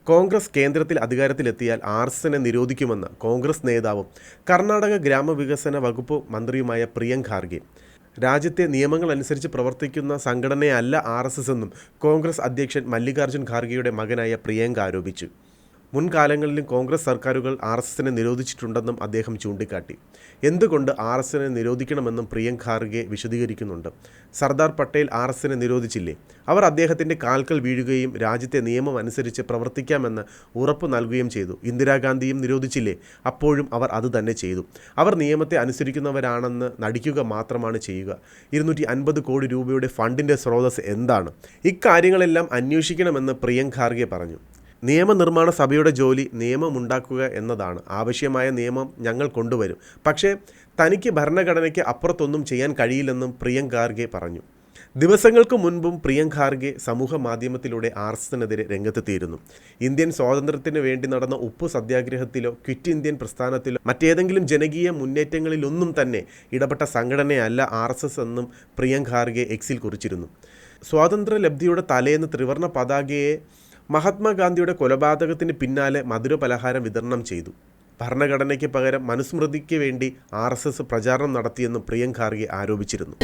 കോൺഗ്രസ് കേന്ദ്രത്തിൽ അധികാരത്തിലെത്തിയാൽ ആർഎസ്എസിനെ നിരോധിക്കുമെന്ന് കോൺഗ്രസ് നേതാവും കർണാടക ഗ്രാമവികസന വകുപ്പ് മന്ത്രിയുമായ പ്രിയങ്ക് ഖാർഗെ. രാജ്യത്തെ നിയമങ്ങളനുസരിച്ച് പ്രവർത്തിക്കുന്ന സംഘടനയല്ല ആർഎസ്എസ് എന്നും കോൺഗ്രസ് അധ്യക്ഷൻ മല്ലികാർജ്ജുൻ ഖാർഗെയുടെ മകനായ പ്രിയങ്ക് ആരോപിച്ചു. മുൻകാലങ്ങളിലും കോൺഗ്രസ് സർക്കാരുകൾ ആർഎസ്എസിനെ നിരോധിച്ചിട്ടുണ്ടെന്നും അദ്ദേഹം ചൂണ്ടിക്കാട്ടി. എന്തുകൊണ്ട് ആർഎസ്എസിനെ നിരോധിക്കണമെന്നും പ്രിയങ്ക് ഖാർഗെ വിശദീകരിക്കുന്നുണ്ട്. സർദാർ പട്ടേൽ ആർഎസ്എസിനെ നിരോധിച്ചില്ലേ? അവർ അദ്ദേഹത്തിൻ്റെ കാൽക്കൽ വീഴുകയും രാജ്യത്തെ നിയമം അനുസരിച്ച് പ്രവർത്തിക്കാമെന്ന് ഉറപ്പ് നൽകുകയും ചെയ്തു. ഇന്ദിരാഗാന്ധിയും നിരോധിച്ചില്ലേ? അപ്പോഴും അവർ അത് തന്നെ ചെയ്തു. അവർ നിയമത്തെ അനുസരിക്കുന്നവരാണെന്ന് നടിക്കുക മാത്രമാണ് ചെയ്യുക. 250 കോടി രൂപയുടെ ഫണ്ടിൻ്റെ സ്രോതസ് എന്താണ്? ഇക്കാര്യങ്ങളെല്ലാം അന്വേഷിക്കണമെന്ന് പ്രിയങ്ക് ഖാർഗെ പറഞ്ഞു. നിയമനിർമ്മാണ സഭയുടെ ജോലി നിയമമുണ്ടാക്കുക എന്നതാണ്. ആവശ്യമായ നിയമം ഞങ്ങൾ കൊണ്ടുവരും. പക്ഷേ തനിക്ക് ഭരണഘടനയ്ക്ക് അപ്പുറത്തൊന്നും ചെയ്യാൻ കഴിയില്ലെന്നും പ്രിയങ്ക് ഖാർഗെ പറഞ്ഞു. ദിവസങ്ങൾക്ക് മുൻപും പ്രിയങ്ക് ഖാർഗെ സമൂഹ മാധ്യമത്തിലൂടെ ആർഎസ്എസിനെതിരെ രംഗത്തെത്തിയിരുന്നു. ഇന്ത്യൻ സ്വാതന്ത്ര്യത്തിന് വേണ്ടി നടന്ന ഉപ്പു സത്യാഗ്രഹത്തിലോ ക്വിറ്റ് ഇന്ത്യൻ പ്രസ്ഥാനത്തിലോ മറ്റേതെങ്കിലും ജനകീയ മുന്നേറ്റങ്ങളിലൊന്നും തന്നെ ഇടപെട്ട സംഘടനയല്ല ആർഎസ്എസ് എന്നും പ്രിയങ്ക് ഖാർഗെ എക്സിൽ കുറിച്ചിരുന്നു. സ്വാതന്ത്ര്യലബ്ധിയുടെ തലേന്ന് ത്രിവർണ്ണ പതാകയെ മഹാത്മാഗാന്ധിയുടെ കൊലപാതകത്തിന് പിന്നാലെ മധുരപലഹാരം വിതരണം ചെയ്തു. ഭരണഘടനയ്ക്ക് പകരം മനുസ്മൃതിക്ക് വേണ്ടി ആർഎസ്എസ് പ്രചാരണം നടത്തിയെന്നും പ്രിയങ്ക് ഖാർഗെ ആരോപിച്ചിരുന്നു.